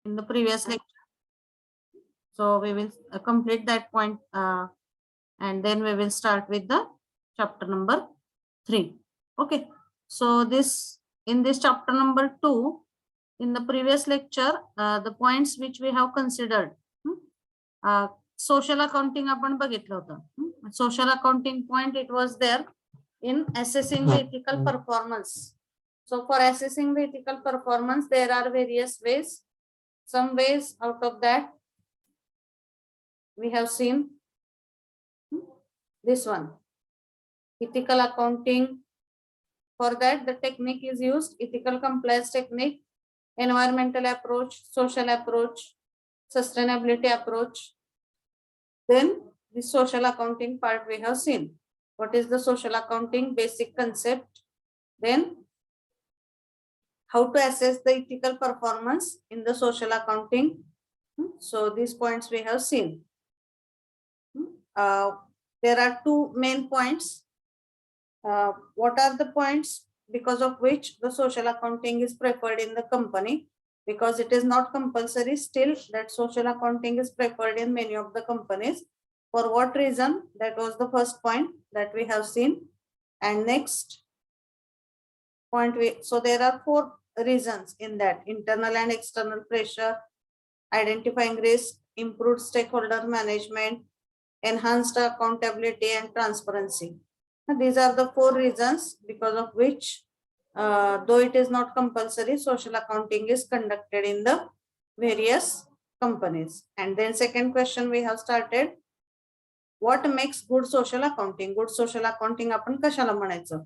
in the previous lecture. So we will complete that point and then we will start with the chapter number 3. Okay. So in this chapter number 2, in the previous lecture, the points which we have considered, social accounting आपण बघितलं होतं. Social accounting point, it was there in assessing the ethical performance. So for assessing the ethical performance, there are various ways. Some ways out of that we have seen this one, ethical accounting. For that, the technique is used: ethical compliance technique, environmental approach, social approach, sustainability approach. Then the social accounting part we have seen. What is the social accounting? Basic concept. Then how to assess the ethical performance in the social accounting. So these points we have seen. There are two main points. What are the points because of which the social accounting is preferred in the company? Because it is not compulsory, still that social accounting is preferred in many of the companies. For what reason? That was the first point that we have seen. And next point, so there are 4 reasons in that: internal and external pressure, identifying risk, improved stakeholder management, enhanced accountability and transparency. These are the 4 reasons because of which, though it is not compulsory, social accounting is conducted in the various companies. And then second question we have started, what makes good social accounting? Good social accounting आपण कशाला म्हणायचं?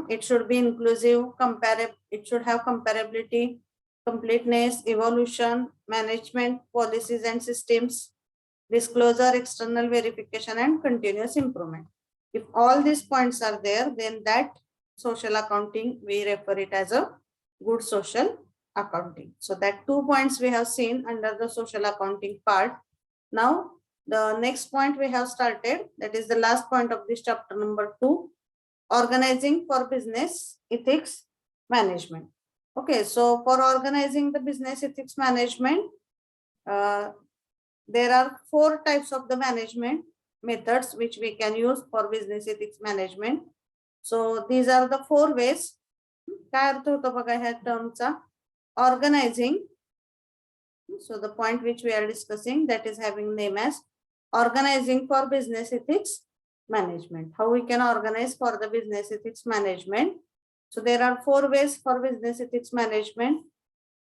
It should be inclusive, it should have comparability, completeness, evolution, management, policies and systems, disclosure, external verification and continuous improvement. If all these points are there, then that social accounting, we refer it as a good social accounting. So that 2 points we have seen under the social accounting part. Now the next point we have started, that is the last point of this chapter number 2, organizing for business ethics management. Okay, so for organizing the business ethics management, there are 4 types of the management methods which we can use for business ethics management. So these are the 4 ways. काय अर्थ होतो बघा ह्या टर्मचा? Organizing. So the point which we are discussing, that is having name as organizing for business ethics management. How we can organize for the business ethics management? So there are 4 ways for business ethics management.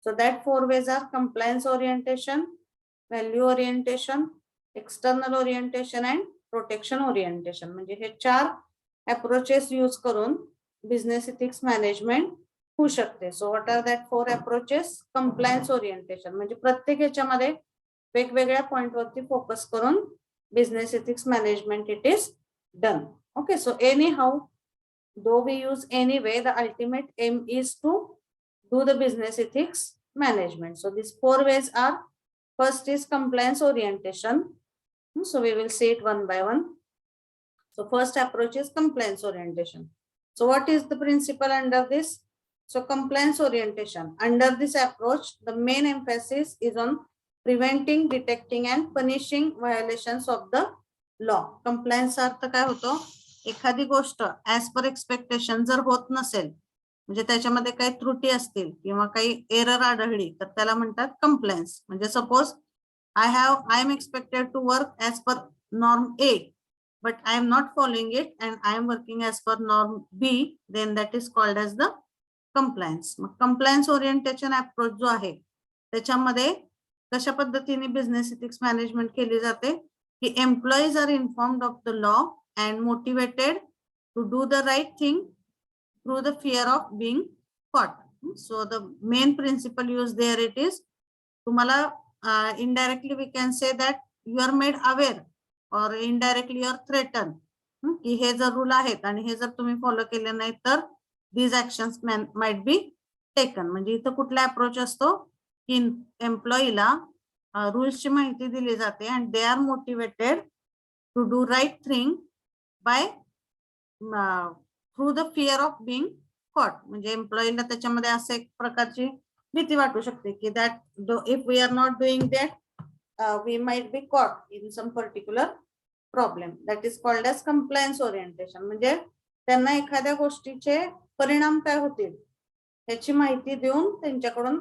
So that 4 ways are compliance orientation, value orientation, external orientation and protection orientation. म्हणजे हे 4 approaches use करून business ethics management होऊ शकते. So what are that 4 approaches? Compliance orientation म्हणजे प्रत्येक ह्याच्यामध्ये वेगवेगळ्या point वरती focus करून business ethics management it is done. Okay, so anyhow, though we use any way, the ultimate aim is to do the business ethics management. So these 4 ways are, first is compliance orientation. So we will see it one by one. So first approach is compliance orientation. So what is the principle under this? So compliance orientation, under this approach, the main emphasis is on preventing, detecting and punishing violations of the law. Compliance अर्थ काय होतो? एखादी गोष्ट as per expectation जर होत नसेल, म्हणजे त्याच्यामध्ये काही त्रुटी असतील किंवा काही एरर आढळली तर त्याला म्हणतात compliance. म्हणजे suppose I am expected to work as per norm A, but I am not following it and I am working as per norm B, then that is called as the compliance. Mug compliance orientation approach जो आहे त्याच्यामध्ये कशा पद्धतीने business ethics management केली जाते की employees are informed of the law and motivated to do the right thing through the fear of being caught. So the main principle use there it is, तुम्हाला indirectly we can say that you are made aware or indirectly you are threaten की हे जर rule आहेत आणि हे जर तुम्ही follow केले नाही तर these actions might be taken. म्हणजे इथं कुठला अप्रोच असतो की एम्प्लॉईला रूल्सची माहिती दिली जाते and they are motivated to do right thing by through the fear of being caught. म्हणजे एम्प्लॉईला त्याच्यामध्ये असे एक प्रकारची भीती वाटू शकते की that if we are not doing that we might be caught in some particular problem. That is called as compliance orientation. म्हणजे त्यांना एखाद्या गोष्टीचे परिणाम काय होतील याची माहिती देऊन त्यांच्याकडून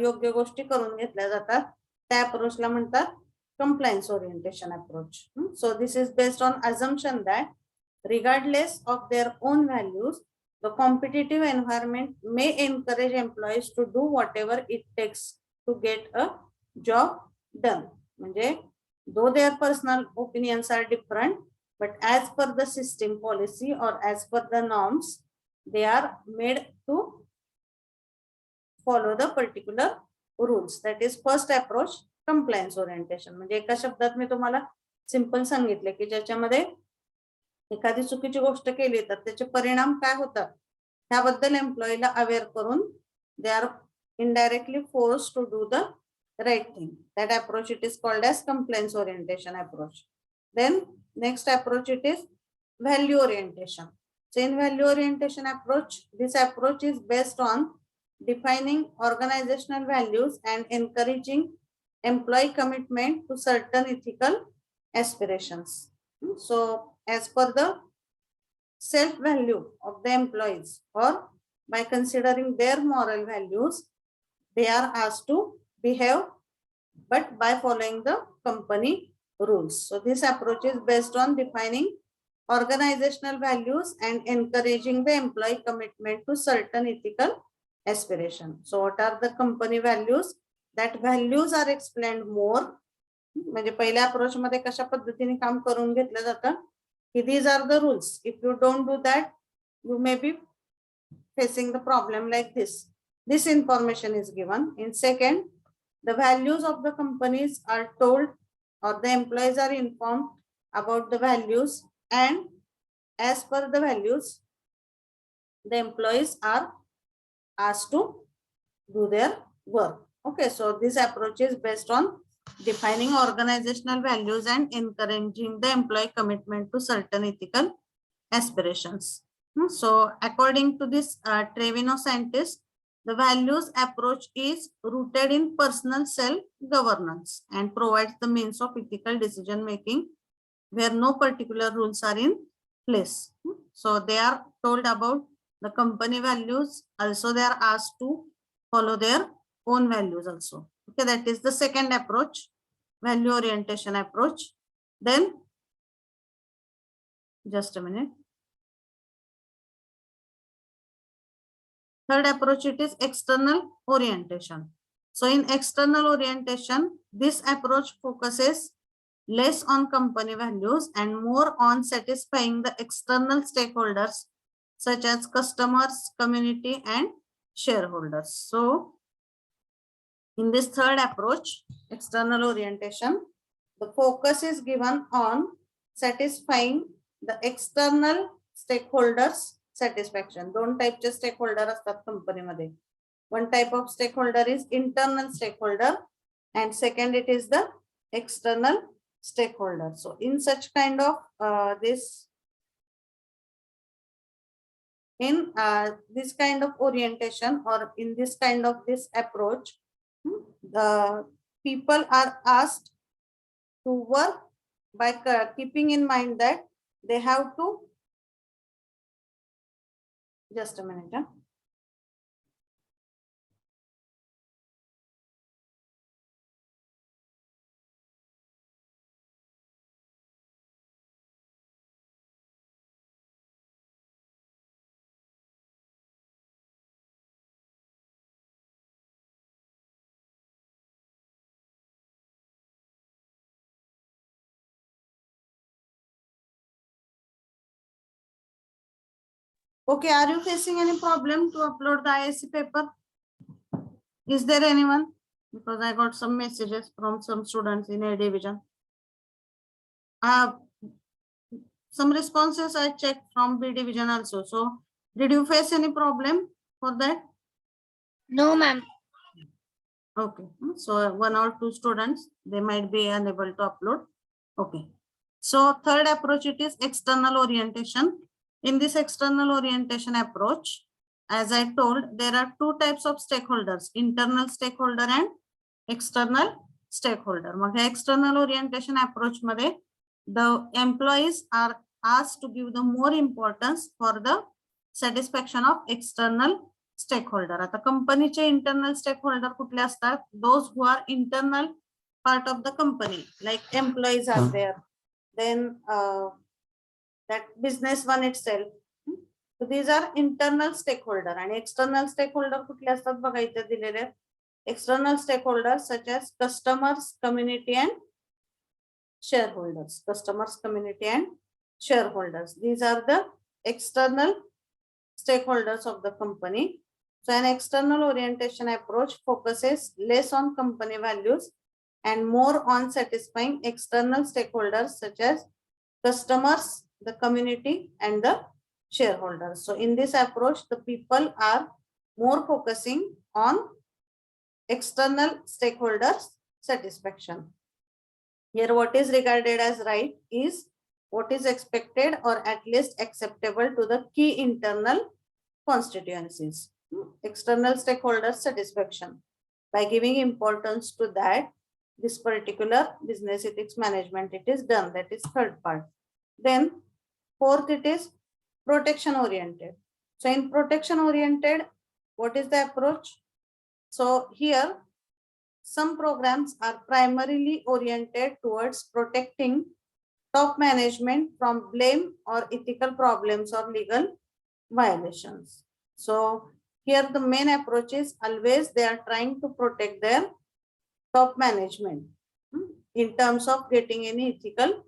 योग्य गोष्टी करून घेतल्या जातात. त्या अप्रोचला म्हणतात compliance orientation approach. So this is based on assumption that regardless of their own values, the competitive environment may encourage employees to do whatever it takes to get a job done. म्हणजे though their personal opinions are different, but as per the system policy or as per the norms, they are made to follow the particular rules. That is first approach, compliance orientation. म्हणजे एका शब्दात मी तुम्हाला simple सांगितले की ज्याच्यामध्ये एखादी चुकीची गोष्ट केली तर त्याचे परिणाम काय होतात ह्याबद्दल एम्प्लॉईला अवेअर करून they are indirectly force to do the right thing. That approach it is called as compliance orientation approach. Then next approach it is value orientation. So in value orientation approach, this approach is based on defining organizational values and encouraging employee commitment to certain ethical aspirations. So as per the self value of the employees or by considering their moral values, they are asked to behave but by following the company rules. So this approach is based on defining organizational values and encouraging the employee commitment to certain ethical aspirations. So what are the company values? That values are explained more. म्हणजे पहिल्या approach मध्ये कशा पद्धतीने काम करून घेतलं जातं की these are the rules. If you don't do that, you may be facing the problem like this. This information is given. In second, the values of the companies are told or the employees are informed about the values, and as per the values, the employees are asked to do their work. Okay, so this approach is based on defining organizational values and encouraging the employee commitment to certain ethical aspirations. So according to this Trevino scientist, the values approach is rooted in personal self-governance and provides the means of ethical decision making where no particular rules are in place. So they are told about the company values. Also, they are asked to follow their own values also. Okay, that is the second approach, value orientation approach. Then just a minute. Third approach, it is external orientation. So in external orientation, this approach focuses less on company values and more on satisfying the external stakeholders such as customers, community, and shareholders. So in this third approach, external orientation, the focus is given on satisfying the external stakeholders satisfaction. दोन टाइपचे stakeholder असतात कंपनीमध्ये. One type of stakeholder is internal stakeholder and second it is the external stakeholder. So in such kind of this kind of orientation or in this kind of this approach, the people are asked to work by keeping in mind that they have to, just a minute. Okay, are you facing any problem to upload the ISC paper? Is there anyone? Because I got some messages from some students in A division. Some responses I checked from B division also. So did you face any problem for that? No, ma'am. Okay, so one or two students, they might be unable to upload. Okay, so third approach, it is external orientation. In this external orientation approach, as I told, there are two types of stakeholders, internal stakeholder and external stakeholder. Mug hey external orientation approach मध्ये the employees are asked to give the more importance for the satisfaction of external stakeholder. आता कंपनीचे internal stakeholder कुठले असतात? Those who are internal part of the company, like employees are there, then that business one itself. So these are internal stakeholder and external stakeholder कुठले असतात बघा इथे दिलेले. External stakeholders such as customers, community and shareholders. Customers, community and shareholders. These are the external stakeholders of the company. So an external orientation approach focuses less on company values and more on satisfying external stakeholders such as customers, the community and the shareholders. So in this approach, the people are more focusing on external stakeholders satisfaction. Here what is regarded as right is what is expected or at least acceptable to the key internal constituencies. External stakeholder satisfaction. By giving importance to that, this particular business ethics management, it is done. That is third part. Then fourth, it is protection oriented. So in protection oriented, what is the approach? So here, some programs are primarily oriented towards protecting top management from blame or ethical problems or legal violations. So here the main approach is always they are trying to protect their top management in terms of getting any ethical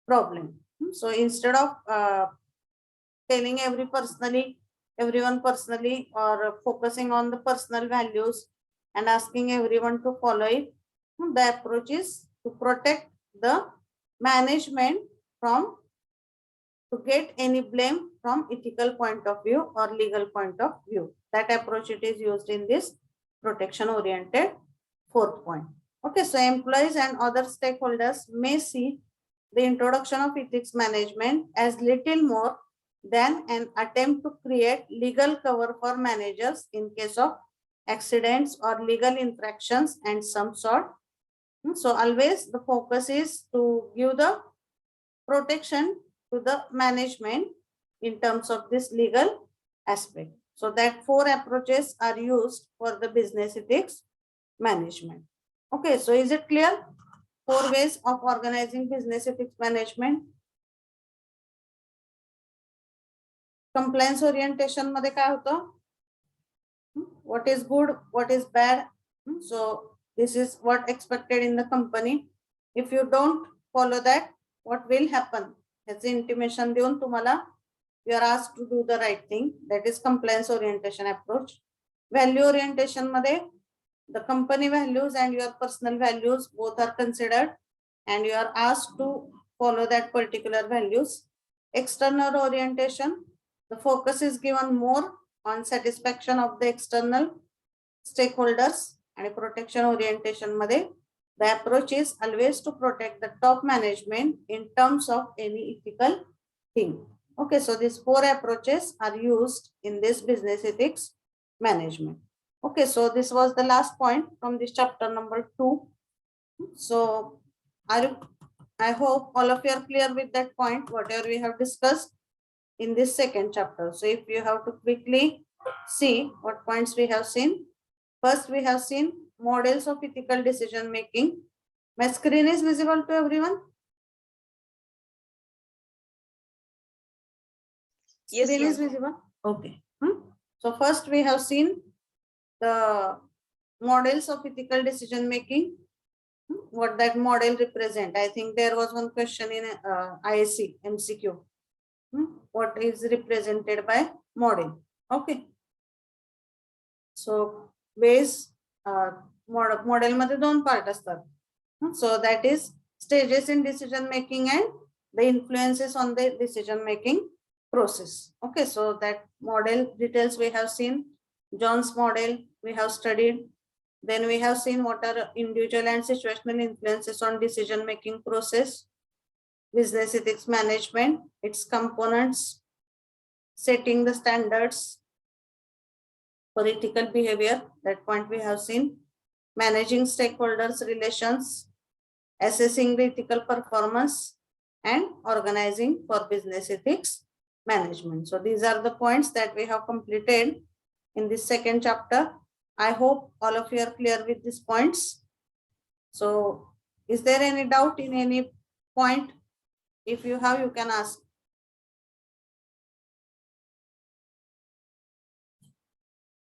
problem. So instead of telling everyone personally or focusing on the personal values and asking everyone to follow it, the approach is to protect the management from to get any blame from ethical point of view or legal point of view. That approach it is used in this protection oriented fourth point. Okay, so employees and other stakeholders may see the introduction of ethics management as little more than an attempt to create legal cover for managers in case of accidents or legal infractions and some sort. So always the focus is to give the protection to the management in terms of this legal aspect. So that four approaches are used for the business ethics management. Okay, so is it clear? 4 ways of organizing business ethics management. Compliance orientation मध्ये काय होतं? What is good, what is bad? So this is what expected in the company. If you don't follow that, what will happen? That's intimation देऊन तुम्हाला you are asked to do the right thing. That is compliance orientation approach. Value orientation मध्ये the company values and your personal values both are considered and you are asked to follow that particular values. External orientation, the focus is given more on satisfaction of the external stakeholders and protection orientation मध्ये the approach is always to protect the top management in terms of any ethical thing. Okay, so these 4 approaches are used in this business ethics management. Okay, so this was the last point from this chapter number 2. So I hope all of you are clear with that point, whatever we have discussed in this second chapter. So if you have to quickly see what points we have seen. First, we have seen models of ethical decision making. My screen is visible to everyone? Yes, Screen is ma'am. visible? Okay. So first we have seen the models of ethical decision making. What that model represent? I think there was one question in ISC MCQ. What is represented by model? Okay. So base model मध्ये 2 part असतात. So that is stages in decision making and the influences on the decision making process. Okay, so that model details we have seen. John's model we have studied. Then we have seen what are individual and situational influences on decision making process. Business ethics management, its components, setting the standards, political behavior, that point we have seen, managing stakeholders relations, assessing the ethical performance, and organizing for business ethics management. So these are the points that we have completed in this second chapter. I hope all of you are clear with these points. So is there any doubt in any point? If you have, you can ask.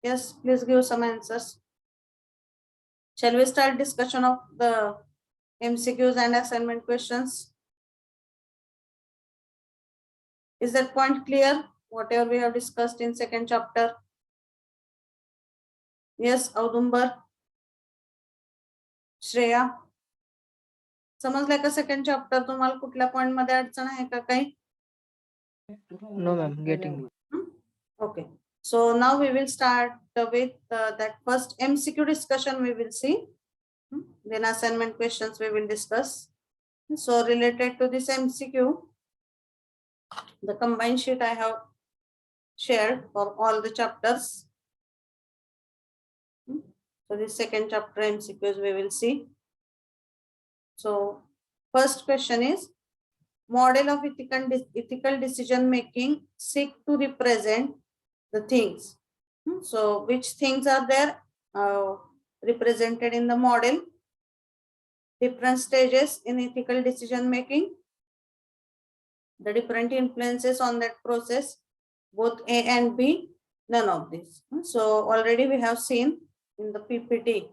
Yes, please give some answers. Shall we start discussion of the MCQs and assignment questions? Is that point clear? Whatever we have discussed in second chapter. Yes, Audumbar, Shreya, समजलं का second chapter? तुम्हाला कुठल्या point मध्ये अडचण आहे का काही? No, ma'am, getting. Okay, so now we will start with that first MCQ discussion we will see. Then assignment questions we will discuss. So related to this MCQ, the combined sheet I have shared for all the chapters. So this second chapter MCQs we will see. So first question is, model of ethical decision making seek to represent the things. So which things are there represented in the model? Different stages in ethical decision making, the different influences on that process, both A and B, none of this. So already we have seen in the PPT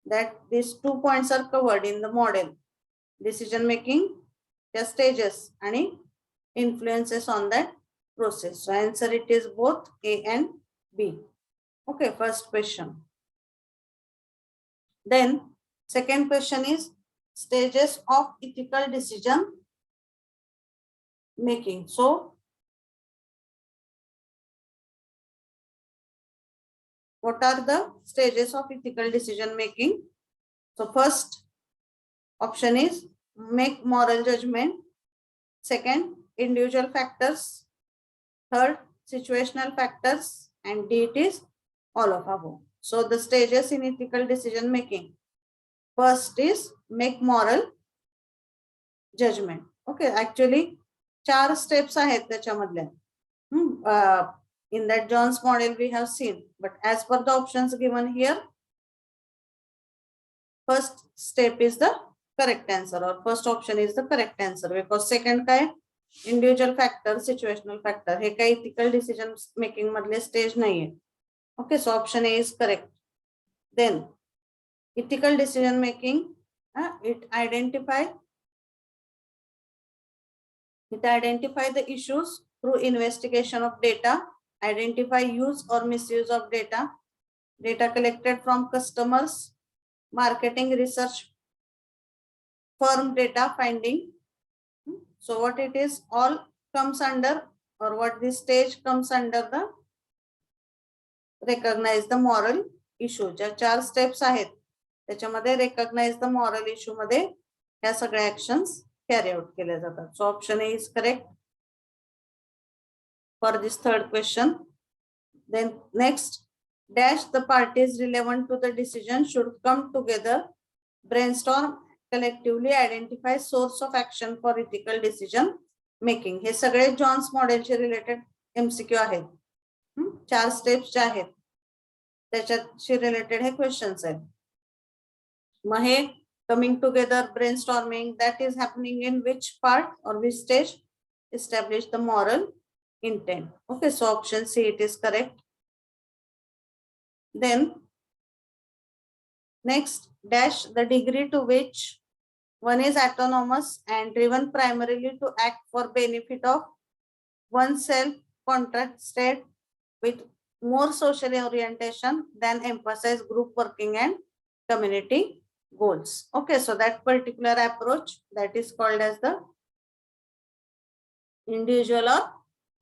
that these 2 points are covered in the model: decision making, the stages, and influences on that process. So answer it is both A and B. Okay, first question. Then second question is stages of ethical decision making. So what are the stages of ethical decision making? So first option is make moral judgment. Second, individual factors. Third, situational factors. And D, it is all of above. So the stages in ethical decision making. First is make moral judgment. Okay, actually 4 steps आहेत त्याच्यामधल्या. In that John's model we have seen, but as per the options given here, first step is the correct answer, or first option is the correct answer, because second काय individual factor, situational factor, हे काही ethical decision making मधले stage नाहीये. Okay, so option A is correct. Then ethical decision making, it identify the issues through investigation of data, identify use or misuse of data, data collected from customers, marketing, research, firm data finding. So what it is all comes under, or what this stage comes under the recognize the moral issue. ज्या 4 steps आहेत त्याच्यामध्ये recognize the moral issue मध्ये ह्या सगळ्या actions carry out केल्या जातात. So option A is correct for this third question. Then next, dash the parties relevant to the decision should come together, brainstorm, collectively identify source of action for ethical decision making. हे सगळे Johns मॉडेलचे related MCQ आहेत. 4 steps जे आहेत त्याच्याशी related हे questions आहेत. मग हे coming together, brainstorming, that is happening in which part or which stage? Establish the moral intent. Okay, so option C, it is correct. Then next, dash the degree to which one is autonomous and driven primarily to act for benefit of oneself, contrasted with more social orientation than emphasize group working and community goals. Okay, so that particular approach, that is called as the individual or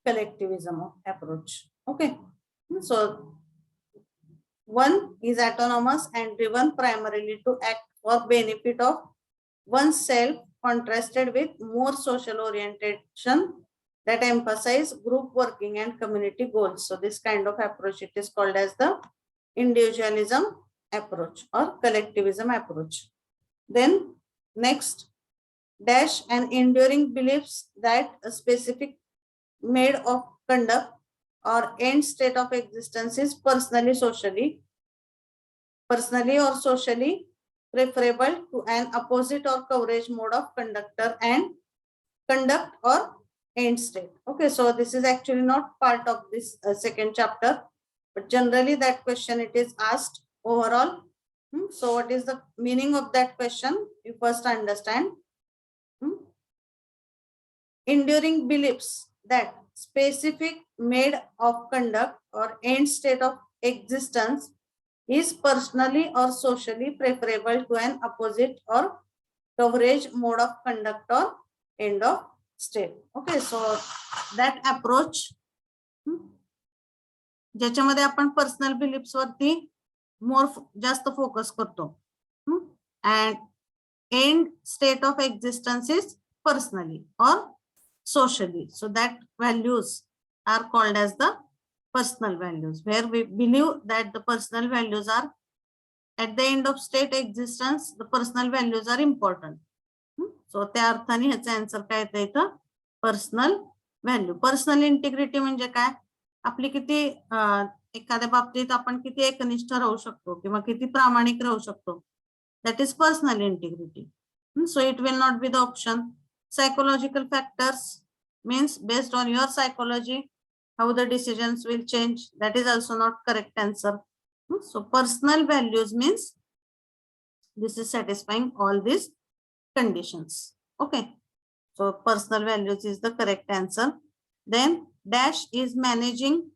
collectivism approach. Okay, so one is autonomous and driven primarily to act for benefit of oneself, contrasted with more social orientation that emphasize group working and community goals. So this kind of approach, it is called as the individualism approach or collectivism approach. Then next, dash and enduring beliefs that a specific mode of conduct or end state of existence is personally or socially preferable to an opposite or coverage mode of conduct or end state. Okay, so this is actually not part of this second chapter, but generally that question it is asked overall. So what is the meaning of that question? You first understand. Enduring beliefs that specific mode of conduct or end state of existence is personally or socially preferable to an opposite or coverage mode of conduct or end of state. Okay, so that approach ज्याच्यामध्ये आपण personal beliefs वरती जास्त focus करतो and end state of existence is personally or socially. So that values are called as the personal values, where we believe that the personal values are at the end of state existence, the personal values are important. So त्या अर्थाने ह्याचा answer काय येतं इथं personal value. Personal integrity म्हणजे काय, आपली किती एखाद्या बाबतीत आपण किती एकनिष्ठ राहू शकतो किंवा किती प्रामाणिक राहू शकतो, that is personal integrity. So it will not be the option. Psychological factors means based on your psychology how the decisions will change, that is also not correct answer. So personal values means this is satisfying all these conditions. Okay, so personal values is the correct answer. Then dash is managing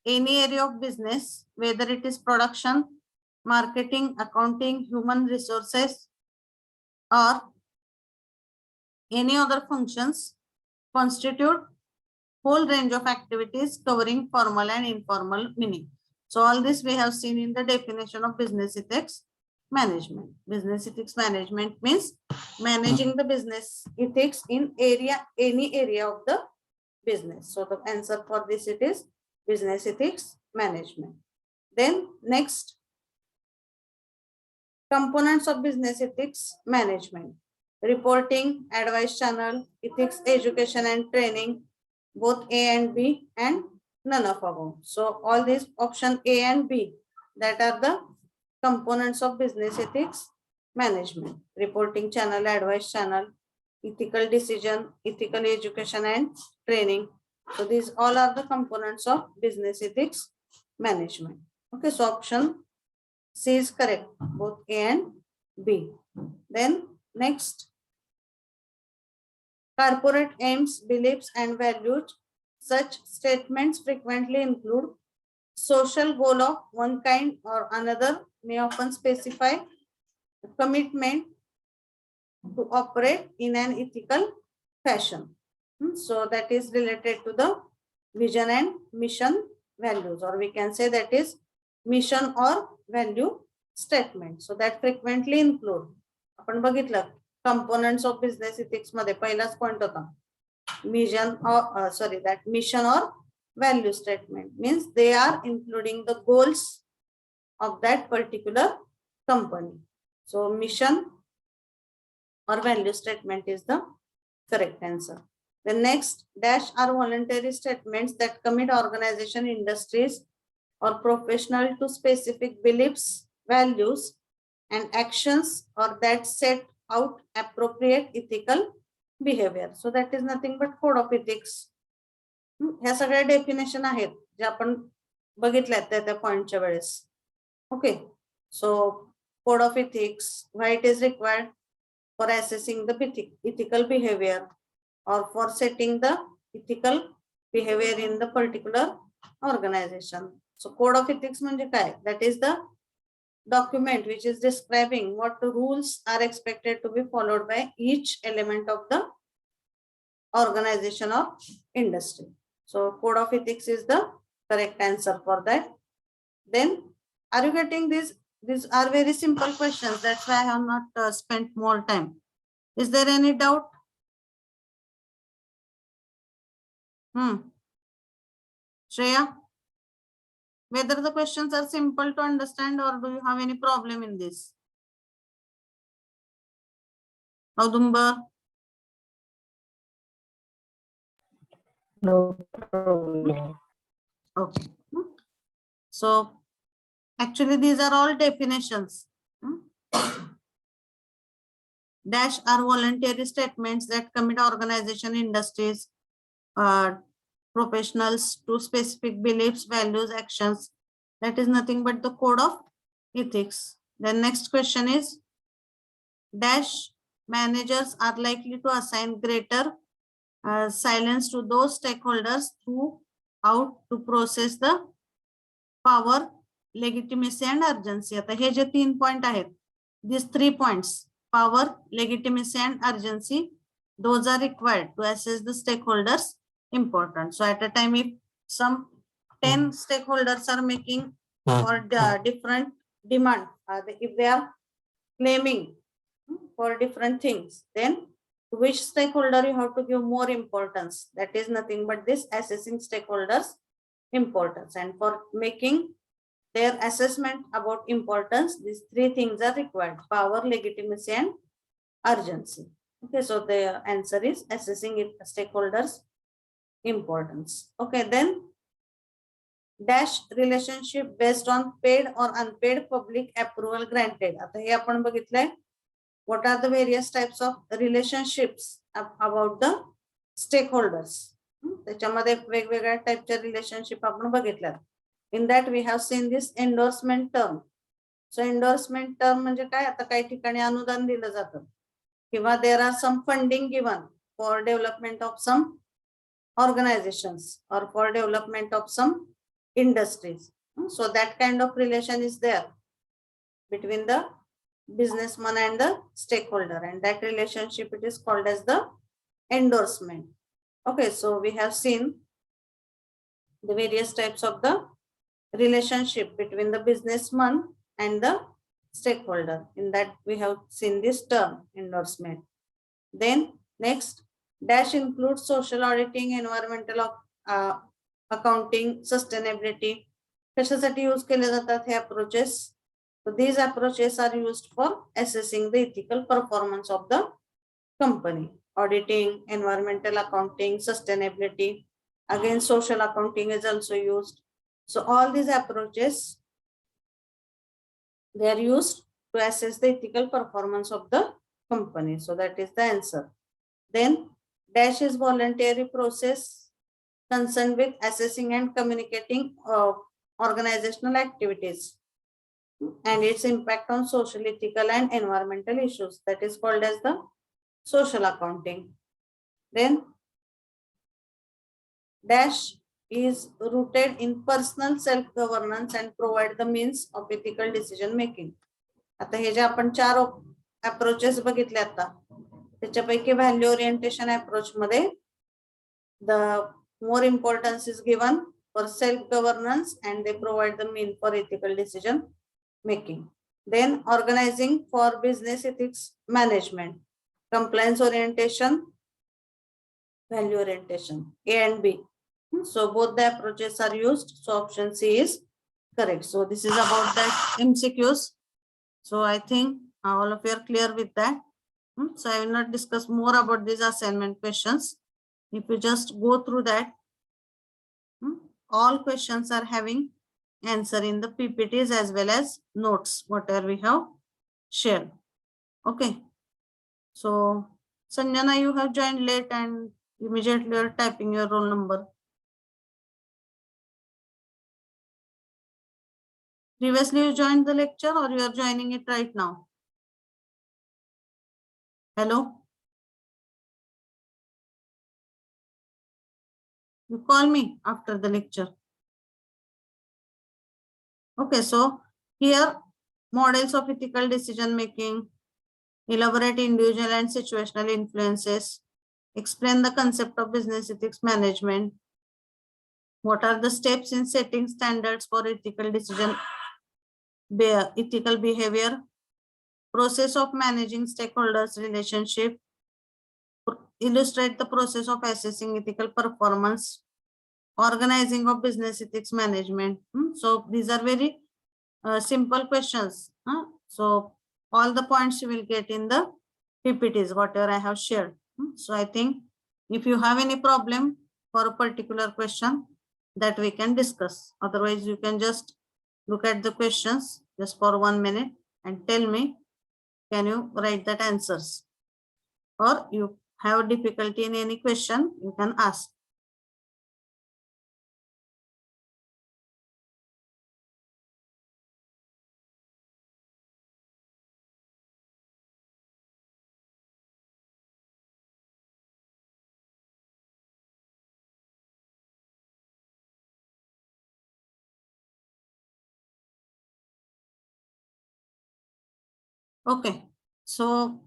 any area of business, whether it is production, marketing, accounting, human resources, or any other functions, constitute whole range of activities covering formal and informal meaning. So all this we have seen in the definition of business ethics management. Business ethics management means managing the business ethics in any area of the business. So the answer for this it is business ethics management. Then next, components of business ethics management: reporting, advice channel, ethics education and training, both A and B, and none of above. So all these option A and B, that are the components of business ethics management: reporting channel, advice channel, ethical decision, ethical education and training. So these all are the components of business ethics management. Okay, so option C is correct, both A and B. Then next, corporate aims, beliefs and values. Such statements frequently include social goal of one kind or another, may often specify commitment to operate in an ethical fashion. So that is related to the vision and mission values, or we can say that is mission or value statement. So that frequently include, आपण बघितलं components of business ethics मध्ये पहिलाच point होता vision or that mission or value statement means they are including the goals of that particular company. So mission or value statement is the correct answer. The next, dash are voluntary statements that commit organization, industries or professional to specific beliefs, values and actions, or that set out appropriate ethical behavior. So that is nothing but code of ethics. ह्या सगळ्या definition आहेत जे आपण बघितल्यात त्या पॉइंटच्या वेळेस. Okay, so code of ethics, why it is required? For assessing the ethical behavior or for setting the ethical behavior in the particular organization. So code of ethics म्हणजे काय? That is the document which is describing what rules are expected to be followed by each element of the organization or industry. So code of ethics is the correct answer for that. Then are you getting this? These are very simple questions. That's why I have not spent more time. Is there any doubt? Shreya, whether the questions are simple to understand or do you have any problem in this? Audumbar, No problem. okay. So actually these are all definitions. Dash are voluntary statements that commit organization, industries, professionals to specific beliefs, values, actions. That is nothing but the code of ethics. Then next question is dash managers are likely to assign greater silence to those stakeholders throughout to process the power, legitimacy and urgency. आता हे जे 3 point आहेत, these 3 points, power, legitimacy and urgency, those are required to assess the stakeholders important. So at a time, if some 10 stakeholders are making for different demand, if they are claiming for different things, then to which stakeholder you have to give more importance. That is nothing but this assessing stakeholders importance, and for making their assessment about importance, these 3 things are required: power, legitimacy and urgency. Okay, so the answer is assessing it stakeholders importance. Okay, then dash relationship based on paid or unpaid public approval granted. आता हे आपण बघितलंय. What are the various types of relationships about the stakeholders? त्याच्यामध्ये वेगवेगळ्या टाइपच्या relationship आपण बघितल्यात. In that we have seen this endorsement term. So endorsement term म्हणजे काय, आता काही ठिकाणी अनुदान दिलं जातं किंवा there are some funding given for development of some organizations or for development of some industries. So that kind of relation is there between the businessman and the stakeholder, and that relationship it is called as the endorsement. Okay, so we have seen the various types of the relationship between the businessman and the stakeholder. In that we have seen this term endorsement. Then next, dash includes social auditing, environmental accounting, sustainability. कशासाठी use केले जातात हे approaches? So these approaches are used for assessing the ethical performance of the company. Auditing, environmental accounting, sustainability. Again, social accounting is also used. So all these approaches, they are used to assess the ethical performance of the company. So that is the answer. Then dash is voluntary process concerned with assessing and communicating organizational activities and its impact on social, ethical and environmental issues. That is called as the social accounting. Then dash is rooted in personal self-governance and provide the means of ethical decision making. आता हे जे आपण 4 approaches बघितले आता, त्याच्यापैकी value orientation approach मध्ये the more importance is given for self-governance and they provide the mean for ethical decision making. Then organizing for business ethics management, compliance orientation, value orientation, A and B. So both the approaches are used. So option C is correct. So this is about that MCQs. So I think all of you are clear with that. So I will not discuss more about these assignment questions. If you just go through that, all questions are having answer in the PPTs as well as notes, whatever we have shared. Okay. So Sanjana, you have joined late and immediately you are typing your roll number. Previously you joined the lecture or you are joining it right now? Hello? You call me after the lecture. Okay, so here models of ethical decision making, elaborate individual and situational influences, explain the concept of business ethics management, what are the steps in setting standards for ethical behavior, process of managing stakeholders relationship, illustrate the process of assessing ethical performance, organizing of business ethics management. So these are very simple questions. So all the points you will get in the PPTs, whatever I have shared. So I think if you have any problem for a particular question, that we can discuss. Otherwise, you can just look at the questions just for 1 minute and tell me, can you write that answers? Or you have difficulty in any question, you can ask. Okay, so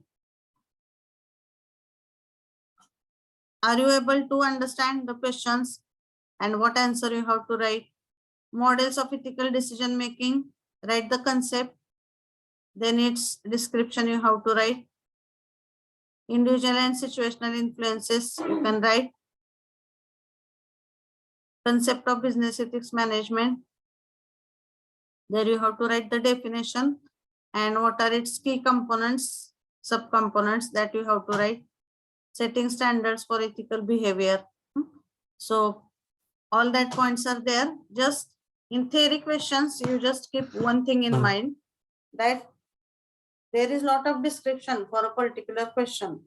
are you able to understand the questions and what answer you have to write? Models of ethical decision making, write the concept, then its description you have to write. Individual and situational influences you can write. Concept of business ethics management, there you have to write the definition and what are its key components, subcomponents that you have to write. Setting standards for ethical behavior. So all that points are there. Just in theory questions, you just keep one thing in mind, that there is lot of description for a particular question,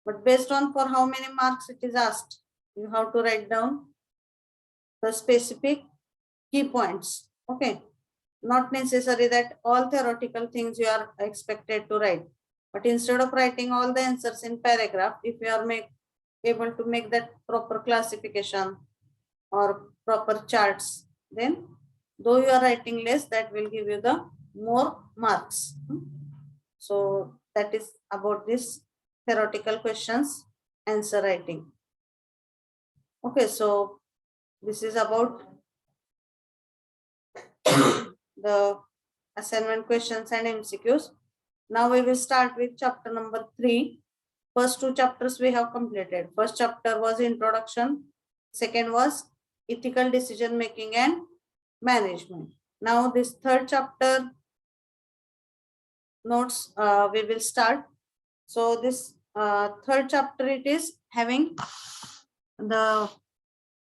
but based on for how many marks it is asked, you have to write down the specific key points. Okay, not necessary that all theoretical things you are expected to write, but instead of writing all the answers in paragraph, if you are able to make that proper classification or proper charts, then though you are writing less, that will give you the more marks. So that is about this theoretical questions answer writing. Okay, so this is about the assignment questions and MCQs. Now we will start with chapter number 3. First 2 chapters we have completed. First chapter was introduction. Second was ethical decision making and management. Now this third chapter notes we will start. So this third chapter, it is having the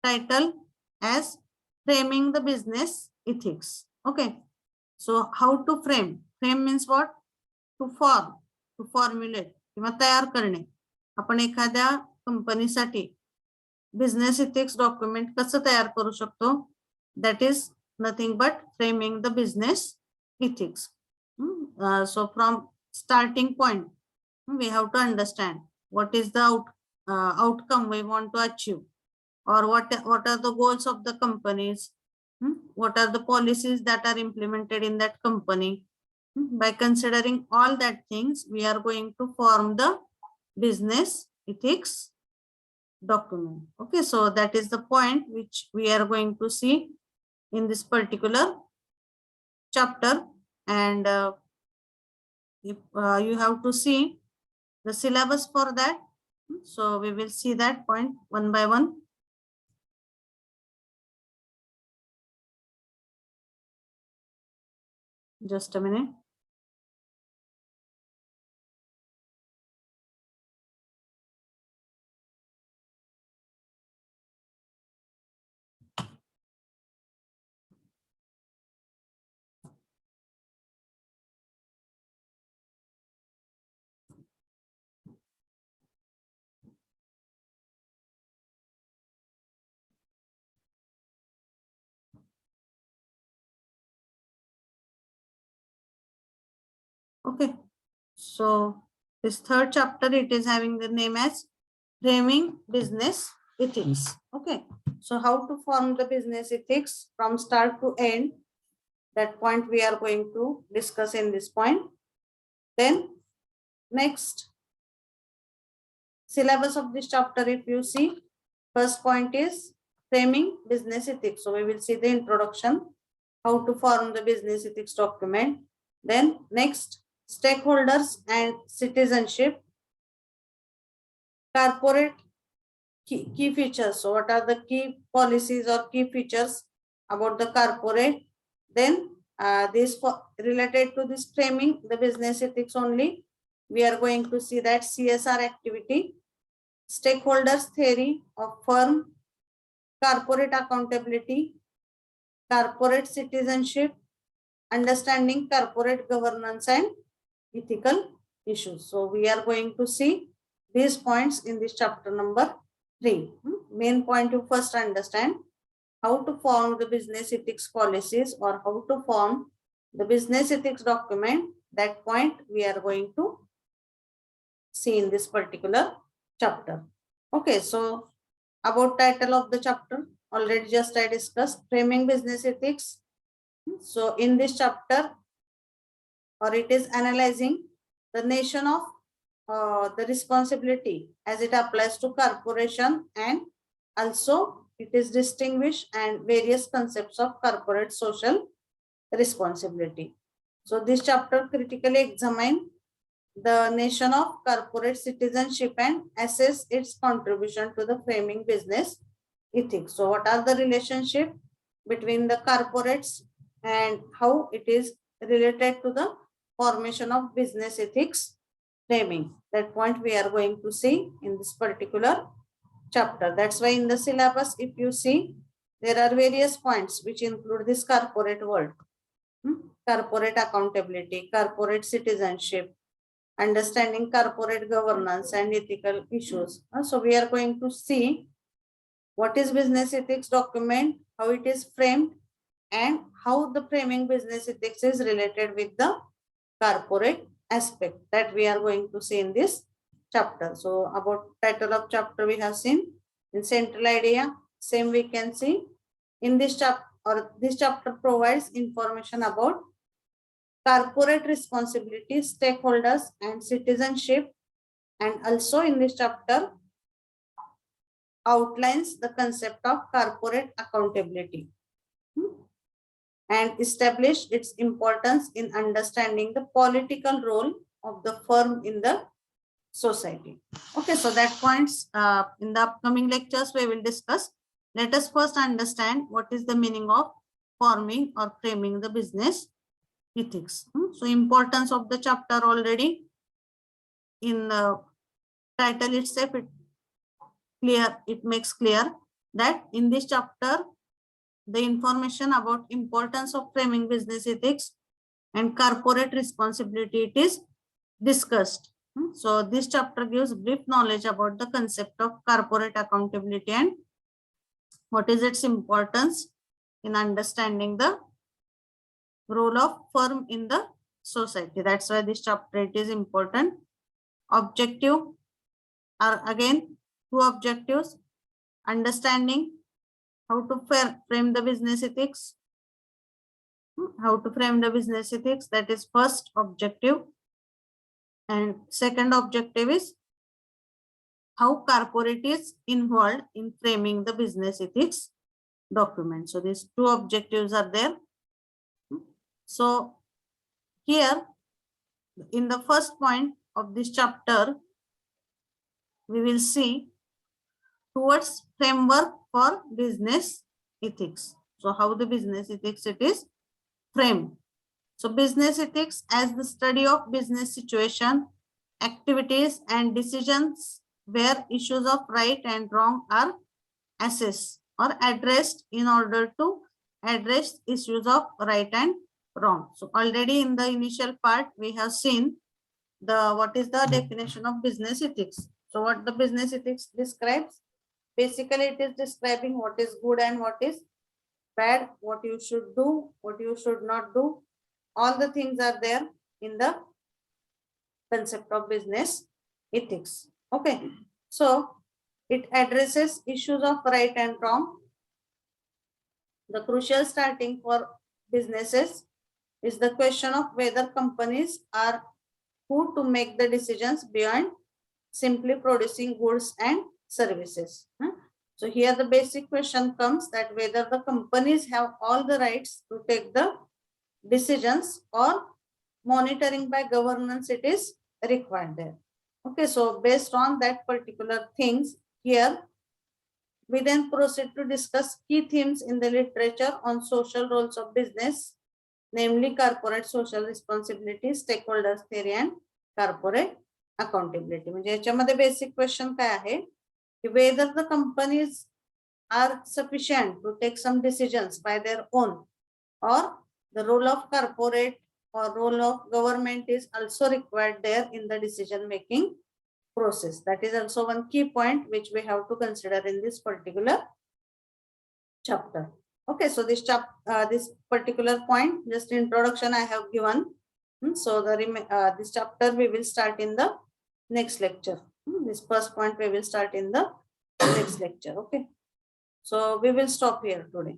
title as framing the business ethics. Okay, so how to frame? Frame means what? To form, to formulate किंवा तयार करणे. आपण एखाद्या कंपनीसाठी business ethics document कसं तयार करू शकतो? That is nothing but framing the business ethics. So from starting point, we have to understand what is the outcome we want to achieve, or what are the goals of the companies, what are the policies that are implemented in that company. By considering all that things, we are going to form the business ethics document. Okay, so that is the point which we are going to see in this particular chapter. And if you have to see the syllabus for that, so we will see that point one by one. Just a minute. Okay, so this third chapter, it is having the name as framing business ethics. Okay, so how to form the business ethics from start to end, that point we are going to discuss in this point. Then next syllabus of this chapter, if you see, first point is framing business ethics. So we will see the introduction, how to form the business ethics document. Then next, stakeholders and citizenship, corporate key features. So what are the key policies or key features about the corporate? Then this related to this framing the business ethics only. We are going to see that CSR activity, stakeholders theory of firm, corporate accountability, corporate citizenship, understanding corporate governance and ethical issues. So we are going to see these points in this chapter number 3. Main point to first understand how to form the business ethics policies or how to form the business ethics document. That point we are going to see in this particular chapter. Okay, so about title of the chapter, already just I discussed, framing business ethics. So in this chapter, or it is analyzing the nation of the responsibility as it applies to corporation, and also it is distinguished and various concepts of corporate social responsibility. So this chapter critically examine the nation of corporate citizenship and assess its contribution to the framing business ethics. So what are the relationship between the corporates and how it is related to the formation of business ethics framing? That point we are going to see in this particular chapter. That's why in the syllabus, if you see, there are various points which include this corporate world, corporate accountability, corporate citizenship, understanding corporate governance and ethical issues. So we are going to see what is business ethics document, how it is framed, and how the framing business ethics is related with the corporate aspect. That we are going to see in this chapter. So about title of chapter we have seen. In central idea, same we can see in this chapter, or this chapter provides information about corporate responsibility, stakeholders and citizenship, and also in this chapter outlines the concept of corporate accountability and establish its importance in understanding the political role of the firm in the society. Okay, so that points in the upcoming lectures we will discuss. Let us first understand what is the meaning of forming or framing the business ethics. So importance of the chapter already in the title itself, it makes clear that in this chapter the information about importance of framing business ethics and corporate responsibility it is discussed. So this chapter gives brief knowledge about the concept of corporate accountability and what is its importance in understanding the role of firm in the society. That's why this chapter it is important. Objective are again two objectives: understanding how to frame the business ethics. How to frame the business ethics, that is first objective. And second objective is how corporate is involved in framing the business ethics document. So these two objectives are there. So here in the first point of this chapter, we will see towards framework for business ethics. So how the business ethics it is framed. So business ethics as the study of business situation, activities and decisions where issues of right and wrong are assessed or addressed in order to address issues of right and wrong. So already in the initial part we have seen the what is the definition of business ethics. So what the business ethics describes, basically it is describing what is good and what is bad, what you should do, what you should not do. All the things are there in the concept of business ethics. Okay, so it addresses issues of right and wrong. The crucial starting for businesses is the question of whether companies are who to make the decisions beyond simply producing goods and services. So here the basic question comes that whether the companies have all the rights to take the decisions or monitoring by governance it is required there. Okay, so based on that particular things here, we then proceed to discuss key themes in the literature on social roles of business, namely corporate social responsibility, stakeholders theory and corporate accountability. म्हणजे याच्यामध्ये basic question काय आहे की whether the companies are sufficient to take some decisions by their own, or the role of corporate or role of government is also required there in the decision making process. That is also one key point which we have to consider in this particular chapter. Okay, so this particular point, just introduction I have given. So this chapter we will start in the next lecture. This first point we will start in the next lecture. Okay, so we will stop here today.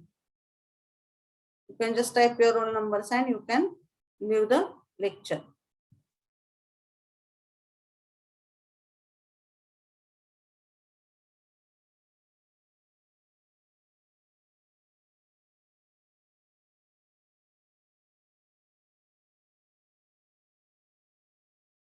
You can just type your roll numbers and you can leave the lecture.